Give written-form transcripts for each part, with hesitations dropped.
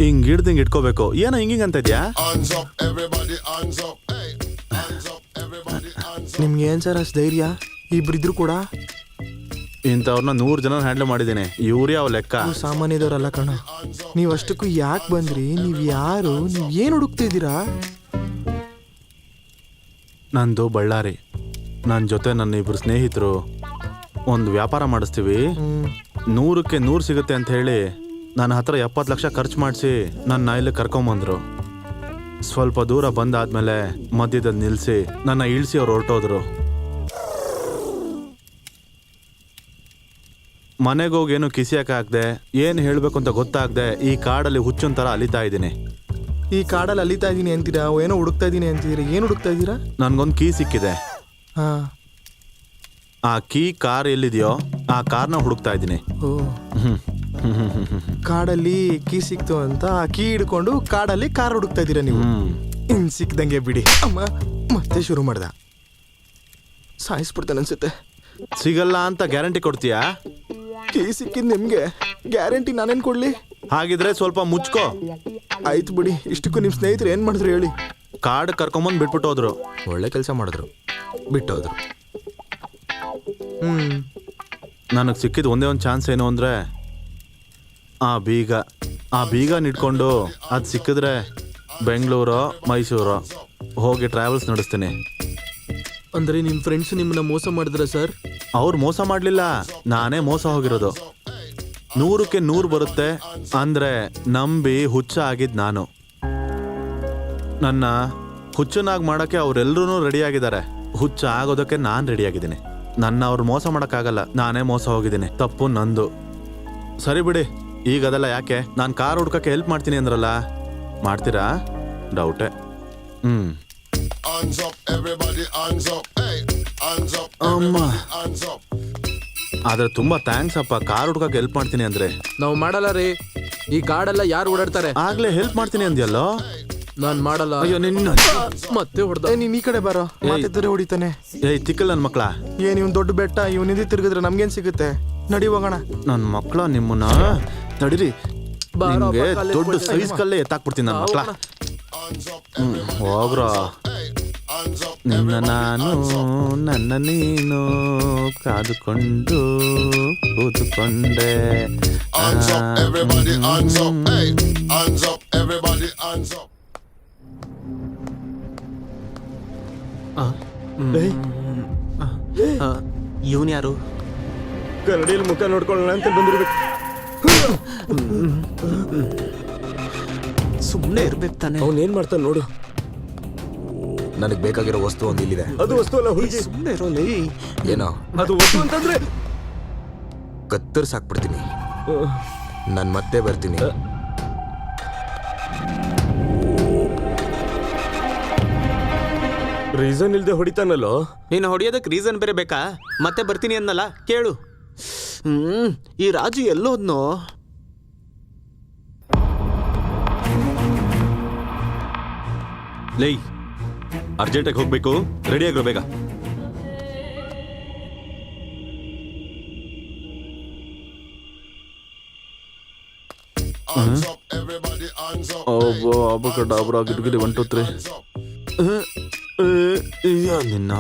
ಹಿಂಗ್ ಹಿಡ್ದಿಂಗ್ ಇಟ್ಕೋಬೇಕು. ಏನೋ ಹಿಂಗಿಂಗ್ ಅಂತ ಇದ್ಯಾ? ನಿಮ್ಗೆ ಏನ್ ಸರ್ ಅಷ್ಟು ಧೈರ್ಯ? ಇಬ್ರಿದ್ರು ಕೂಡ ಇಂಥವ್ರನ್ನ 100 ಜನ ಹ್ಯಾಂಡಲ್ ಮಾಡಿದ್ದೀನಿ. ಇವ್ರೇ ಅವ್ ಲೆಕ್ಕ. ಸಾಮಾನ್ಯದವರಲ್ಲ ಕಣ. ನೀವ್ ಅಷ್ಟಕ್ಕೂ ಯಾಕೆ ಬಂದ್ರಿ? ನೀವ್ ಯಾರು? ನೀವ್ ಏನ್ ಹುಡುಕ್ತಿದ್ದೀರಾ? ನಂದು ಬಳ್ಳಾರಿ. ನನ್ನ ಜೊತೆ ನನ್ನ ಇಬ್ರು ಸ್ನೇಹಿತರು ಒಂದು ವ್ಯಾಪಾರ ಮಾಡಿಸ್ತೀವಿ, 100ಕ್ಕೆ 100 ಸಿಗುತ್ತೆ ಅಂತ ಹೇಳಿ ನನ್ನ ಹತ್ರ 70 ಲಕ್ಷ ಖರ್ಚು ಮಾಡಿಸಿ ನನ್ನ ಇಲ್ಲಿ ಕರ್ಕೊಂಬಂದ್ರು. ಸ್ವಲ್ಪ ದೂರ ಬಂದಾದ್ಮೇಲೆ ಮಧ್ಯದಲ್ಲಿ ನಿಲ್ಲಿಸಿ ನನ್ನ ಇಳಿಸಿ ಅವ್ರು ಹೊರಟೋದ್ರು. ಮನೆಗೋಗೇನು ಕಿಸಿಯಕ್ಕಾಗದೆ ಏನು ಹೇಳಬೇಕು ಅಂತ ಗೊತ್ತಾಗದೆ ಈ ಕಾಡಲ್ಲಿ ಹುಚ್ಚೊಂದು ಥರ ಅಲಿತಾ ಇದ್ದೀನಿ. ಈ ಕಾಡಲ್ಲಿ ಅಲಿತಾ ಇದೀನಿ ಅಂತೀರಾ? ಏನೋ ಹುಡುಕ್ತಾ ಇದೀನಿ ಅಂತೀರಾ? ಏನು ಹುಡುಕ್ತಾ ಇದ್ದೀರಾ? ನನ್ಗೊಂದು ಕೀ ಸಿಕ್ಕಿದೆ. ಹಾ, ಆ ಕೀ ಕಾರ್ ಎಲ್ಲಿದೆಯೋ ಆ ಕಾರ್ನ ಹುಡುಕ್ತಾ ಇದ್ದೀನಿ. ಓ, ಕಾಡಲ್ಲಿ ಕೀ ಸಿಕ್ತು ಅಂತ ಆ ಕೀ ಹಿಡ್ಕೊಂಡು ಕಾಡಲ್ಲಿ ಕಾರ್ ಹುಡುಕ್ತಾ ಇದ್ದೀರಾ ನೀವು? ಇನ್ ಸಿಕ್ದಂಗೆ ಬಿಡಿ. ಅಮ್ಮ ಮತ್ತೆ ಶುರು ಮಾಡ್ದ. ಸಾಯಿಸ್ಬಿಡ್ತಾನೆ ಅನ್ಸುತ್ತೆ. ಸಿಗಲ್ಲ ಅಂತ ಗ್ಯಾರಂಟಿ ಕೊಡ್ತೀಯಾ? ಕೀ ಸಿಕ್ಕಿದ್ ನಿಮ್ಗೆ, ಗ್ಯಾರಂಟಿ ನಾನೇನ್ ಕೊಡ್ಲಿ? ಹಾಗಿದ್ರೆ ಸ್ವಲ್ಪ ಮುಚ್ಕೋ. ಆಯ್ತು ಬಿಡಿ. ಇಷ್ಟಕ್ಕೂ ನಿಮ್ ಸ್ನೇಹಿತರು ಏನ್ ಮಾಡಿದ್ರು ಹೇಳಿ? ಕಾಡ್ ಕರ್ಕೊಂಬಂದು ಬಿಟ್ಬಿಟ್ಟು ಹೋದ್ರು. ಒಳ್ಳೆ ಕೆಲಸ ಮಾಡಿದ್ರು, ಬಿಟ್ಟೋದ್ರು. ನನಗೆ ಸಿಕ್ಕಿದ ಒಂದೇ ಒಂದು ಚಾನ್ಸ್ ಏನು ಅಂದರೆ ಆ ಬೀಗ ನಿಟ್ಕೊಂಡು ಅದು ಸಿಕ್ಕಿದ್ರೆ ಬೆಂಗಳೂರು ಮೈಸೂರು ಹೋಗಿ ಟ್ರಾವೆಲ್ಸ್ ನಡೆಸ್ತೀನಿ. ಅಂದ್ರೆ ನಿಮ್ಮ ಫ್ರೆಂಡ್ಸ್ ನಿಮ್ಮನ್ನ ಮೋಸ ಮಾಡಿದ್ರ ಸರ್? ಅವ್ರು ಮೋಸ ಮಾಡಲಿಲ್ಲ, ನಾನೇ ಮೋಸ ಹೋಗಿರೋದು. 100ಕ್ಕೆ 100 ಬರುತ್ತೆ ಅಂದರೆ ನಂಬಿ ಹುಚ್ಚ ಆಗಿದ್ದು ನಾನು. ನನ್ನ ಹುಚ್ಚನಾಗಿ ಮಾಡೋಕ್ಕೆ ಅವರೆಲ್ಲರೂ ರೆಡಿಯಾಗಿದ್ದಾರೆ. ಹುಚ್ಚ ಆಗೋದಕ್ಕೆ ನಾನು ರೆಡಿಯಾಗಿದ್ದೀನಿ. ನನ್ನ ಅವ್ರು ಮೋಸ ಮಾಡೋಕ್ಕಾಗಲ್ಲ, ನಾನೇ ಮೋಸ ಹೋಗಿದ್ದೀನಿ. ತಪ್ಪು ನಂದು. ಸರಿ ಬಿಡಿ, ಈಗ ಅದೆಲ್ಲ ಯಾಕೆ? ನಾನು ಕಾರ್ ಹುಡ್ಕಕ್ಕೆ ಹೆಲ್ಪ್ ಮಾಡ್ತೀನಿ ಅಂದ್ರಲ್ಲ, ಮಾಡ್ತೀರಾ? ಡೌಟೇ. ಅಮ್ಮ, ಆದ್ರೆ ತುಂಬಾ ಥ್ಯಾಂಕ್ಸ್ ಅಪ್ಪ, ಕಾರ್ ಹುಡ್ಕಕ್ಕೆ ಹೆಲ್ಪ್ ಮಾಡ್ತೀನಿ ಅಂದ್ರೆ. ನಾವು ಮಾಡಲ್ಲ ರೀ, ಈ ಕಾಡೆಲ್ಲ ಯಾರು ಓಡಾಡ್ತಾರೆ? ಆಗ್ಲೇ ಹೆಲ್ಪ್ ಮಾಡ್ತೀನಿ ಅಂದ್ಯಲ್ಲೋ. ನಾನ್ ಮಾಡಲ್ಲ. ಅಯ್ಯೋ ನಿನ್ನ ಮತ್ತೆ ಹೊಡೆದ. ನೀನ್ ಈ ಕಡೆ ಬರೋ, ಮಾತಿದ್ರೆ ಹೊಡಿತಾನೆ. ಏಯ್ ತಿಕ್ಕಲ್ ನನ್ ಮಕ್ಳ, ಏನ್ ಇವ್ನ್ ದೊಡ್ಡ ಬೆಟ್ಟ, ಇವ್ನ ನಿಧಿ ತಿರುಗಿದ್ರೆ ನಮ್ಗೇನ್ ಸಿಗುತ್ತೆ? ನಡಿ ಹೋಗೋಣ. ನನ್ ಮಕ್ಳ ನಿಮ್ಮನ್ನ ತಡಿರಿ, ನಿಮ್ಗೆ ದೊಡ್ಡ ಸೈಜ್ ಕಲ್ಲೇ ಎತ್ತಾಕ್ಬಿಡ್ತೀನಿ ನನ್ ಮಕ್ಳ. ಹೋಗ್ರ, ನಿನ್ನ ನಾನು ನನ್ನ ನೀನು ಕಾದುಕೊಂಡು ಕೂತ್ಕೊಂಡೆ. ಇವನ್ ಯಾರು? ಕನ್ನಡಿಯಲ್ಲಿ ಮುಖ ನೋಡ್ಕೊಳ್ಳೋಣ ಅಂತ ಬಂದಿರ್ಬೇಕು. ಸುಮ್ಮನೆ ಇರ್ಬೇಕು ತಾನೆ. ಅವ್ನು ಏನ್ ಮಾಡ್ತಾನೆ ನೋಡು. ನನಗೆ ಬೇಕಾಗಿರೋ ವಸ್ತು ಒಂದು ಇಲ್ಲಿದೆ. ಅದು ವಸ್ತು ಅಲ್ಲ ಹುಡುಗಿ. ಸುಮ್ಮನೆ ಇರೋಲಿ. ಏನೋ ಅದು ವಸ್ತು ಅಂತಂದ್ರೆ ಕತ್ತರಿಸಾಕ್ಬಿಡ್ತೀನಿ. ನಾನು ಮತ್ತೆ ಬರ್ತೀನಿ. ರೀಸನ್ ಇಲ್ದೆ ಹೊಡಿತಾನಲ್ಲೋ. ನೀನು ಹೊಡಿಯೋದಕ್ಕೆ ರೀಸನ್ ಬೇರೆ ಬೇಕಾ? ಮತ್ತೆ ಬರ್ತೀನಿ ಅನ್ನಲ್ಲ, ಕೇಳು. ಈ ರಾಜು ಎಲ್ಲೋದ್ನೋ? ಲೈ, ಅರ್ಜೆಂಟಾಗಿ ಹೋಗ್ಬೇಕು, ರೆಡಿ ಆಗಿರೋ ಬೇಗ. ಡಾಬ್ರಾ ಗಿಡ್ಗಿಡಿ 1 2 3 ನಿನ್ನ.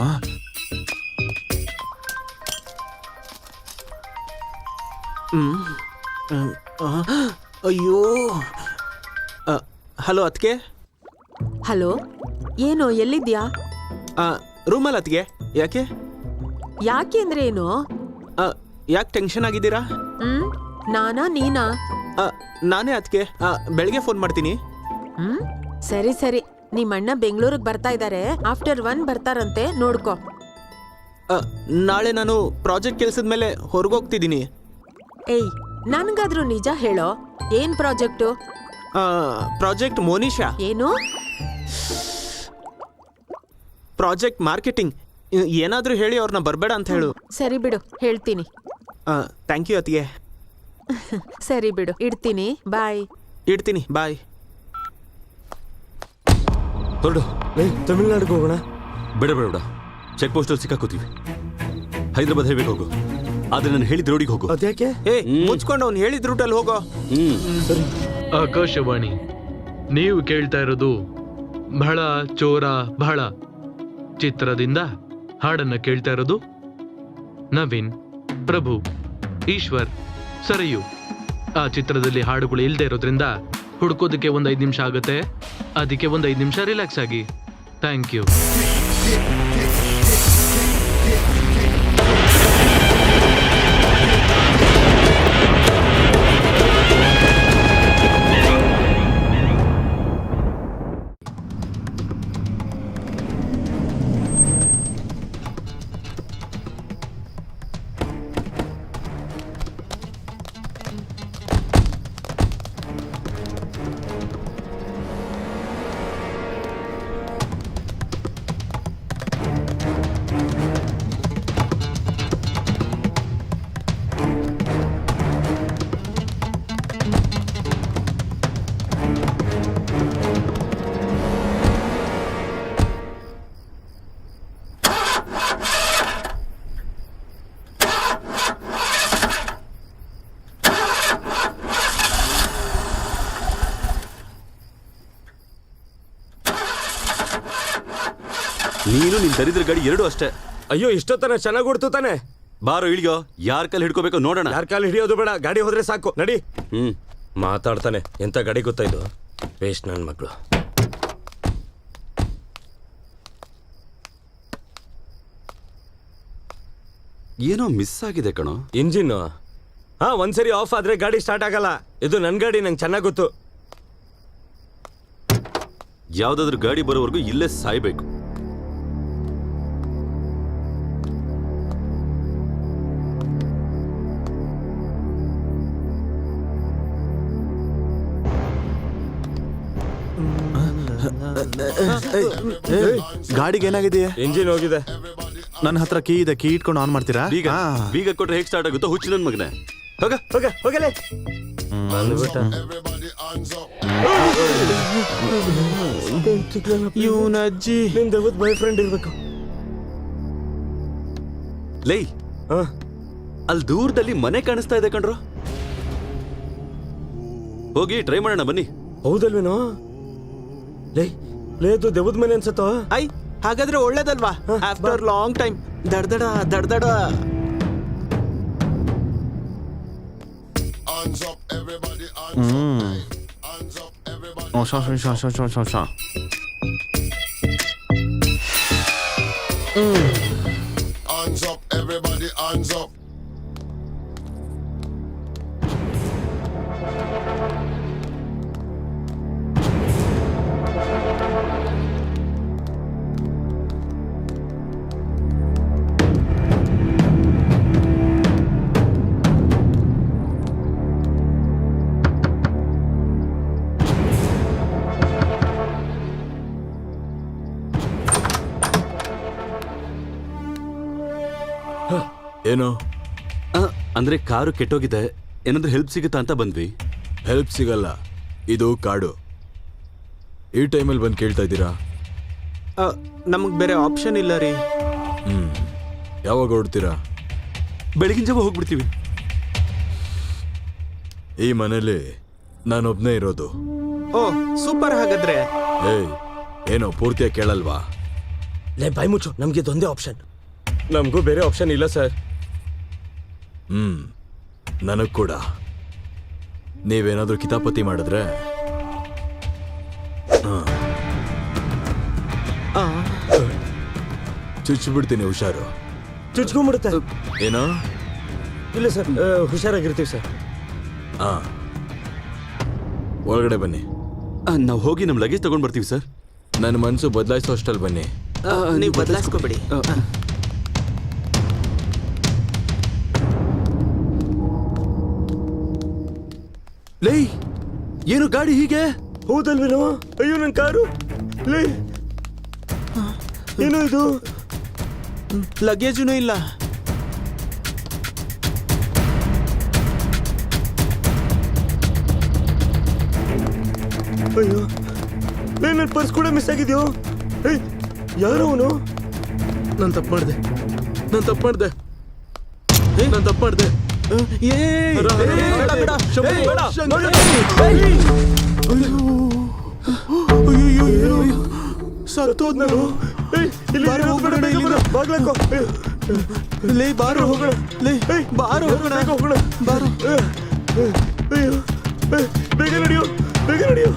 ಅಯ್ಯೋ, ಹಲೋ ಅತ್ಗೆ. ಹಲೋ, ಏನು ಎಲ್ಲಿದ್ಯಾ? ರೂಮಲ್ಲಿ ಅತ್ಗೆ. ಯಾಕೆ? ಯಾಕೆ ಅಂದ್ರೆ ಏನು? ಯಾಕೆ ಟೆನ್ಷನ್ ಆಗಿದ್ದೀರಾ? ನಾನಾ ನೀನಾ? ನಾನೇ ಅತ್ಗೆ. ಬೆಳಗ್ಗೆ ಫೋನ್ ಮಾಡ್ತೀನಿ. ಸರಿ ಸರಿ. ನಿಮ್ಮಣ್ಣ ಬೆಂಗಳೂರಿಗೆ ಬರ್ತಾ ಇದ್ದಾರೆ. ಆಫ್ಟರ್ 1 ಬರ್ತಾರಂತೆ, ನೋಡ್ಕೋ. ನಾಳೆ ನಾನು ಪ್ರಾಜೆಕ್ಟ್ ಕೆಲ್ಸದ ಮೇಲೆ ಹೊರಗೋಗ್ತಿದ್ದೀನಿ. ಏಯ್, ನನ್ಗಾದ್ರೂ ನಿಜ ಹೇಳೋ, ಏನ್ ಪ್ರಾಜೆಕ್ಟು? ಪ್ರಾಜೆಕ್ಟ್ ಮೋನಿಶಾ. ಏನು? Project marketing. ಏನಾದ್ರೂ ಹೇಳಿ ಅವ್ರನ್ನ ಬರಬೇಡ ಅಂತ ಹೇಳು. ಸರಿ ಬಿಡು, ಹೇಳ್ತೀನಿ. ಥ್ಯಾಂಕ್ ಯು ಅತಿಗೆ. ಸರಿ ಬಿಡು, ಇಡ್ತೀನಿ. ಬಾಯ್. ಇಡ್ತೀನಿ, ಬಾಯ್. ಹೊರಡು. ತಮಿಳ್ನಾಡಿಗೆ ಹೋಗೋಣ. ಬೇಡ ಬೇಡ ಬೇಡ, ಚೆಕ್ ಪೋಸ್ಟಲ್ಲಿ ಸಿಕ್ಕಾಕೋತೀವಿ. ಹೈದರಾಬಾದ್ ಹೈವೇಗೆ ಹೋಗು, ಆದ್ರೆ ನಾನು ಹೇಳಿದ ರೋಡಿಗೆ ಹೋಗು. ಅದ್ಯಾಕೆ? ಮುಚ್ಕೊಂಡು ಅವ್ನು ಹೇಳಿದ ರೂಟಲ್ಲಿ ಹೋಗೋ. ಸರಿ. ಆಕಾಶವಾಣಿ. ನೀವು ಕೇಳ್ತಾ ಇರೋದು ಬಹಳ ಚೋರ ಬಹಳ ಚಿತ್ರದಿಂದ ಹಾಡನ್ನ ಕೇಳ್ತಾ ಇರೋದು ನವೀನ್, ಪ್ರಭು, ಈಶ್ವರ್, ಸರಯು. ಆ ಚಿತ್ರದಲ್ಲಿ ಹಾಡುಗಳು ಇಲ್ಲದೆ ಇರೋದ್ರಿಂದ ಹುಡ್ಕೋದಕ್ಕೆ ಒಂದು 5 ನಿಮಿಷ ಆಗುತ್ತೆ. ಅದಕ್ಕೆ ಒಂದು 5 ನಿಮಿಷ ರಿಲ್ಯಾಕ್ಸ್ ಆಗಿ. Thank you. ನೀನು ನಿನ್ ದರಿದ್ರ ಗಾಡಿ ಎರಡು ಅಷ್ಟೇ. ಅಯ್ಯೋ ಇಷ್ಟೊತ್ತನ ಚೆನ್ನಾಗಿ ಓಡ್ತು ತಾನೆ. ಬಾರೋ ಇಳಿಯೋ, ಯಾರ ಕಾಲ್ ಹಿಡ್ಕೋಬೇಕೋ ನೋಡೋಣ. ಯಾರ ಕಾಲು ಹಿಡಿಯೋದು ಬೇಡ, ಗಾಡಿ ಹೋದ್ರೆ ಸಾಕು. ನಡಿ. ಹ್ಮ್, ಮಾತಾಡ್ತಾನೆ. ಎಂತ ಗಾಡಿ ಗೊತ್ತಾ ಇದು? ವೇಸ್ಟ್ ನನ್ನ ಮಗಳು. ಏನೋ ಮಿಸ್ ಆಗಿದೆ ಕಣೋ. ಇಂಜಿನ್ ಹಾ ಒಂದ್ಸರಿ ಆಫ್ ಆದ್ರೆ ಗಾಡಿ ಸ್ಟಾರ್ಟ್ ಆಗಲ್ಲ. ಇದು ನನ್ ಗಾಡಿ, ನಂಗೆ ಚೆನ್ನಾಗಿ ಗೊತ್ತು. ಯಾವ್ದಾದ್ರು ಗಾಡಿ ಬರೋವರೆಗೂ ಇಲ್ಲೇ ಸಾಯ್ಬೇಕು. ಗಾಡಿಗೆ ಏನಾಗಿದೆಯಾ? ಇಂಜಿನ್ ಹೋಗಿದೆ. ನನ್ನ ಹತ್ರ ಕೀ ಇದೆ, ಕೀ ಇಟ್ಕೊಂಡು ಆನ್ ಮಾಡ್ತೀರಾ? ಬೀಗ ಬೀಗ ಕೊಟ್ರೆ ಹೇಗೆ ಸ್ಟಾರ್ಟ್ ಆಗುತ್ತೋ ಹುಚ್ಚು ನನ್ ಮಗನೇ. ಹೋಗ ಹೋಗ ಹೋಗಲೇ ಬಂದ್ಬಿಟ್ಟ. ಇವನ ಅಜ್ಜಿ ನಿನ್ ದೇವದ ಬಾಯ್ ಫ್ರೆಂಡ್ ಇರ್ಬೇಕು. ಲೈ, ಅಲ್ಲಿ ದೂರದಲ್ಲಿ ಮನೆ ಕಾಣಿಸ್ತಾ ಇದೆ ಕಣ್ರು. ಹೋಗಿ ಟ್ರೈ ಮಾಡೋಣ ಬನ್ನಿ. ಹೌದಲ್ವೇನೋ? ಲೇ ಲೇದು ದೇವದ ಮನೆ ಅನ್ಸತ್ತೋ. ಐ ಹಾಗಾದ್ರೆ ಒಳ್ಳೇದಲ್ವಾ? ಆಫ್ಟರ್ ಲಾಂಗ್ ಟೈಮ್ ದಡ್ದಡ ದಡ್ದಡ. ಏನೋ ಅಂದ್ರೆ ಕಾರು ಕೆಟ್ಟೋಗಿದೆ, ಏನಾದ್ರೂ ಹೆಲ್ಪ್ ಸಿಗುತ್ತಾ ಅಂತ ಬಂದ್ವಿ. ಹೆಲ್ಪ್ ಸಿಗಲ್ಲ, ಇದು ಕಾಡು. ಈ ಟೈಮಲ್ಲಿ ಬಂದು ಕೇಳ್ತಾ ಇದ್ದೀರಾ? ನಮಗ್ ಬೇರೆ ಆಪ್ಷನ್ ಇಲ್ಲ ರೀ. ಯಾವಾಗ ಹೊರಡ್ತೀರಾ? ಬೆಳಗಿನ ಜಾವ ಹೋಗ್ಬಿಡ್ತೀವಿ. ಈ ಮನೇಲಿ ನಾನೊಬ್ನೇ ಇರೋದು. ಓ ಸೂಪರ್. ಹಾಗಾದ್ರೆ ಏಯ್, ಏನೋ ಪೂರ್ತಿಯಾಗಿ ಕೇಳಲ್ವಾ? ಲೇ ಬಾಯ್ ಮುಚ್ಚು, ನಮ್ಗೆ ಇದೊಂದೇ ಆಪ್ಷನ್. ನಮಗೂ ಬೇರೆ ಆಪ್ಷನ್ ಇಲ್ಲ ಸರ್. ನನಗ್ ಕೂಡ. ನೀವೇನಾದ್ರೂ ಕಿತಾಪತಿ ಮಾಡಿದ್ರೆ ಚುಚ್ಚಿಬಿಡ್ತೀನಿ, ಹುಷಾರು. ಚುಚ್ಕೊಂಡ್ಬಿಡುತ್ತೆ. ಏನೋ? ಇಲ್ಲ ಸರ್, ಹುಷಾರಾಗಿರ್ತೀವಿ ಸರ್. ಒಳಗಡೆ ಬನ್ನಿ. ನಾವು ಹೋಗಿ ನಮ್ ಲಗೇಜ್ ತಗೊಂಡ್ ಬರ್ತೀವಿ ಸರ್. ನನ್ನ ಮನಸ್ಸು ಬದಲಾಯಿಸೋ ಅಷ್ಟಲ್ಲಿ ಬನ್ನಿ. ನೀವು ಬದಲಾಯಿಸ್ಕೋಬೇಡಿ. ಲೈ, ಏನು ಗಾಡಿ ಹೀಗೆ? ಹೌದಲ್ವೇನೋ? ಅಯ್ಯೋ ನನ್ನ ಕಾರು. ಲೇ ಏನೋ ಇದು? ಲಗೇಜೂ ಇಲ್ಲ. ಅಯ್ಯೋ ನನ್ನ ಪರ್ಸ್ ಕೂಡ ಮಿಸ್ ಆಗಿದ್ಯೋ. ಯಾರು ಅವನು? ನಾನು ತಪ್ಪು ಮಾಡಿದೆ, ನಾನು ತಪ್ಪು ಮಾಡಿದೆ, ನಾನು ತಪ್ಪು ಮಾಡಿದೆ. ಏ ಬೇಡ, ಬೇಡ, ಶಂಭು, ಬೇಡ. ಶಂಕರ್. ಸತ್ತೋದ್ ನಾನು ಬಾರೋ ಹೋಗೋಣ ಇಲ್ಲಿಂದ. ಬಾಗ್ಲಾಕೋ ಲೇ ಬಾರೋ ಹೋಗೋಣ. ಲೇ ಬಾರೋ ಹೋಗೋಣ. ಬಾರೋ. ಅಯ್ಯೋ ಬೇಗ ನಡೆಯೋ ಬೇಗ ನಡೆಯೋ.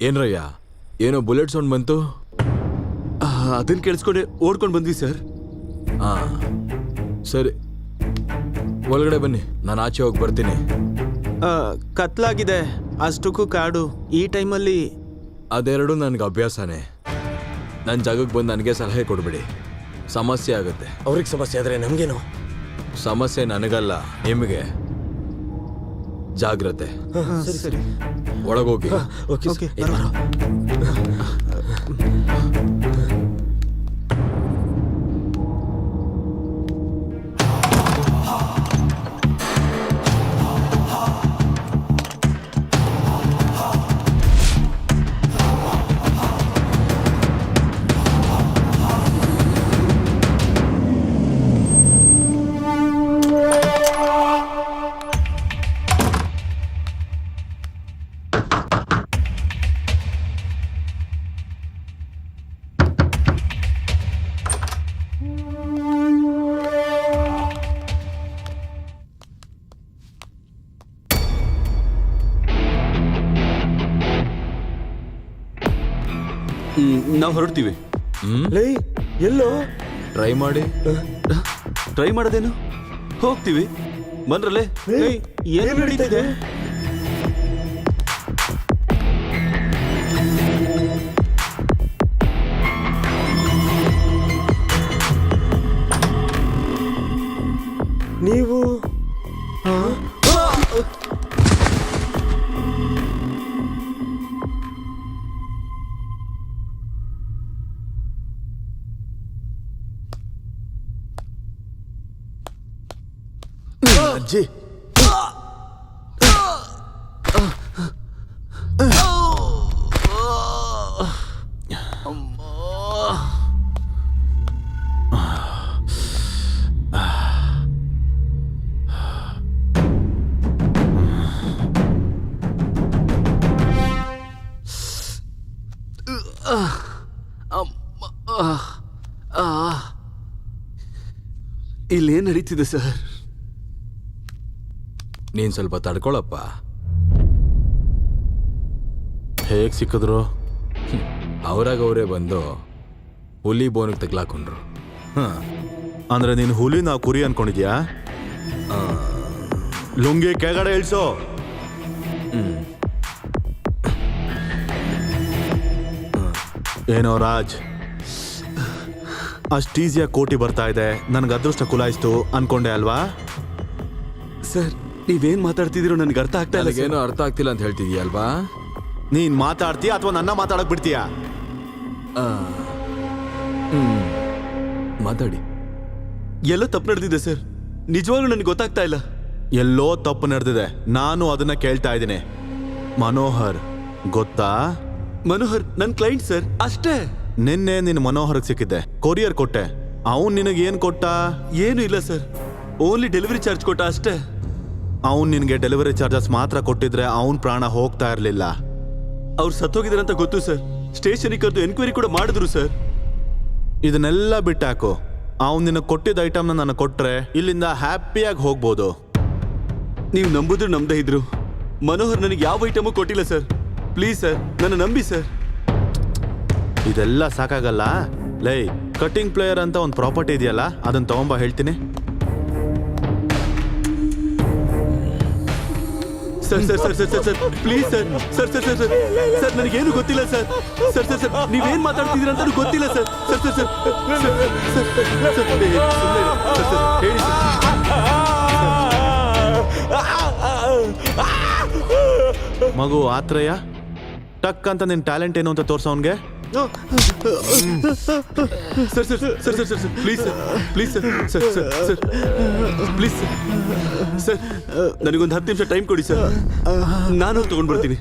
ಏನ್ರಯ್ಯ ಏನೋ ಬುಲೆಟ್ ಸೌಂಡ್ ಬಂತು. ಅದನ್ನ ಕೇಳಿಸ್ಕೊಂಡೆ ಓಡ್ಕೊಂಡು ಬಂದ್ವಿ ಸರ್. ಹಾ ಸರಿ, ಒಳಗಡೆ ಬನ್ನಿ, ನಾನು ಆಚೆ ಹೋಗಿ ಬರ್ತೀನಿ. ಕತ್ಲಾಗಿದೆ, ಅಷ್ಟಕ್ಕೂ ಕಾಡು ಈ ಟೈಮಲ್ಲಿ. ಅದೆರಡು ನನಗೆ ಅಭ್ಯಾಸನೇ. ನನ್ನ ಜಾಗಕ್ಕೆ ಬಂದು ನನಗೆ ಸಲಹೆ ಕೊಡ್ಬೇಡಿ, ಸಮಸ್ಯೆ ಆಗುತ್ತೆ. ಅವ್ರಿಗೆ ಸಮಸ್ಯೆ ಆದ್ರೆ ನಮ್ಗೇನು? ಸಮಸ್ಯೆ ನನಗಲ್ಲ, ನಿಮಗೆ. ಜಾಗ್ರತೆ. ಸರಿ ಒಳಗೋಗಿ. ಓಕೆ ನಾವು ಹೊರಡ್ತೀವಿ. ಲೇ ಎಲ್ಲೋ ಟ್ರೈ ಮಾಡಿ. ಟ್ರೈ ಮಾಡೋದೇನು, ಹೋಗ್ತೀವಿ. ಬಂದ್ರಲ್ಲೇ. ಏನ್ ನಡೀತಿದೆ? ನೀವು ಅಜ್ಜಿ ಇಲ್ಲೇನ್ ನಡೀತಿದೆ ಸರ್? ನೀನ್ ಸ್ವಲ್ಪ ತಡ್ಕೊಳಪ್ಪ. ಹೇಗ್ ಸಿಕ್ಕಿದ್ರು? ಅವರಾಗ ಅವರೇ ಬಂದು ಹುಲಿ ಬೋನಿಗೆ ತಗ್ಲಾಕೊಂಡ್ರು. ಅಂದ್ರೆ ನೀನು ಹುಲಿ ನಾವು ಕುರಿ ಅನ್ಕೊಂಡಿದ್ಯಾ? ಲುಂಗಿ ಕೆಳಗಡೆ ಇಳ್ಸೋ. ಏನೋ ರಾಜ್, ಅಷ್ಟು ಈಸಿಯಾಗಿ ಕೋಟಿ ಬರ್ತಾ ಇದೆ, ನನ್ಗೆ ಅದೃಷ್ಟ ಕುಲಾಯಿಸ್ತು ಅನ್ಕೊಂಡೆ ಅಲ್ವಾ? ಸರ್ ನೀವೇನ್ ಮಾತಾಡ್ತಿದ್ದೀರೋ ನನಗೆ ಅರ್ಥ ಆಗ್ತಾ ಇಲ್ಲ. ನನಗೇನು ಅರ್ಥ ಆಗ್ತಿಲ್ಲ ಅಂತ ಹೇಳ್ತಿದ್ಯಲ್ವಾ? ನೀನ್ ಮಾತಾಡ್ತೀಯಾ ಅಥವಾ ನನ್ನ ಮಾತಾಡಕ್ ಬಿಡ್ತೀಯಾ? ಮಾತಾಡಿ. ಎಲ್ಲ ತಪ್ಪು ನಡೆದಿದೆ ಸರ್, ನಿಜವಾಗ್ಲೂ ನನಗೆ ಗೊತ್ತಾಗ್ತಾ ಇಲ್ಲ. ಎಲ್ಲೋ ತಪ್ಪು ನಡೆದಿದೆ, ನಾನು ಅದನ್ನ ಕೇಳ್ತಾ ಇದ್ದೀನಿ. ಮನೋಹರ್ ಗೊತ್ತಾ? ಮನೋಹರ್ ನನ್ನ ಕ್ಲೈಂಟ್ ಸರ್, ಅಷ್ಟೇ. ನಿನ್ನೆ ನಿನ್ನ ಮನೋಹರ್ಗೆ ಸಿಕ್ಕಿದ್ದೆ, ಕೊರಿಯರ್ ಕೊಟ್ಟೆ. ಅವನ್ ನಿನಗೆ ಏನ್ ಕೊಟ್ಟ? ಏನು ಇಲ್ಲ ಸರ್, ಓನ್ಲಿ ಡೆಲಿವರಿ ಚಾರ್ಜ್ ಕೊಟ್ಟ ಅಷ್ಟೇ. ಅವನ್ ನಿನ್ಗೆ ಡೆಲಿವರಿ ಚಾರ್ಜಸ್ ಮಾತ್ರ ಕೊಟ್ಟಿದ್ರೆ ಅವನ್ ಪ್ರಾಣ ಹೋಗ್ತಾ ಇರ್ಲಿಲ್ಲ. ಅವ್ರು ಸತ್ತೋಗಿದಾರೆ ಅಂತ ಗೊತ್ತು ಸರ್, ಸ್ಟೇಷನ್ಗೆ ಕರೆದು ಎನ್ಕ್ವೈರಿ ಕೂಡ ಮಾಡಿದ್ರು ಸರ್. ಇದನ್ನೆಲ್ಲ ಬಿಟ್ಟಾಕು. ಅವನ್ ನಿನಗೆ ಕೊಟ್ಟಿದ್ದ ಐಟಮ್ನ ನನಗೆ ಕೊಟ್ರೆ ಇಲ್ಲಿಂದ ಹ್ಯಾಪಿಯಾಗಿ ಹೋಗ್ಬೋದು. ನೀವು ನಂಬುದ್ರು ನಮ್ದೇ ಇದ್ರು, ಮನೋಹರ್ ನನಗೆ ಯಾವ ಐಟಮು ಕೊಟ್ಟಿಲ್ಲ ಸರ್. ಪ್ಲೀಸ್ ಸರ್, ನನ್ನ ನಂಬಿ ಸರ್. ಇದೆಲ್ಲ ಸಾಕಾಗಲ್ಲ. ಲೈ, ಕಟಿಂಗ್ ಪ್ಲೇಯರ್ ಅಂತ ಒಂದು ಪ್ರಾಪರ್ಟಿ ಇದೆಯಲ್ಲ, ಅದನ್ನ ತಗೊಂಬ, ಹೇಳ್ತೀನಿ. Sir sir sir sir sir sir please sir. Sir sir sir sir sir ನನಗೇನು ಗೊತ್ತಿಲ್ಲ ಸರ್. ಸರ್ ಸರ್ ಸರ್ ನೀವೇನ್ ಮಾತಾಡ್ತಿದ್ದೀರ ಅಂತ ಗೊತ್ತಿಲ್ಲ sir. Sir sir sir sir sir ಹೇಳಿ ಮಗು ಆತ್ರಯ್ಯ, ಟಕ್ ಅಂತ ನಿನ್ ಟ್ಯಾಲೆಂಟ್ ಏನು ಅಂತ ತೋರ್ಸ ಅವನ್ಗೆ. Sir sir sir sir sir please sir, please sir sir sir sir please sir. Sir ನನಗೊಂದು 10 ನಿಮಿಷ ಟೈಮ್ ಕೊಡಿ ಸರ್, ನಾನು ಹೋಗಿ ತಗೊಂಡು ಬರ್ತೀನಿ.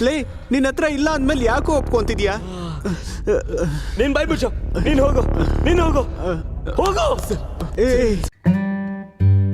ಲೇ, ನಿನ್ನ ಹತ್ರ ಇಲ್ಲ ಅಂದ್ಮೇಲೆ ಯಾಕೋ ಒಪ್ಕೊಂತಿದ್ಯಾ? ನೀನ್ ಬಾಯ್ ಬಿಚ್ಚು, ನೀನ್ ಹೋಗು. ಹೋಗು ಏ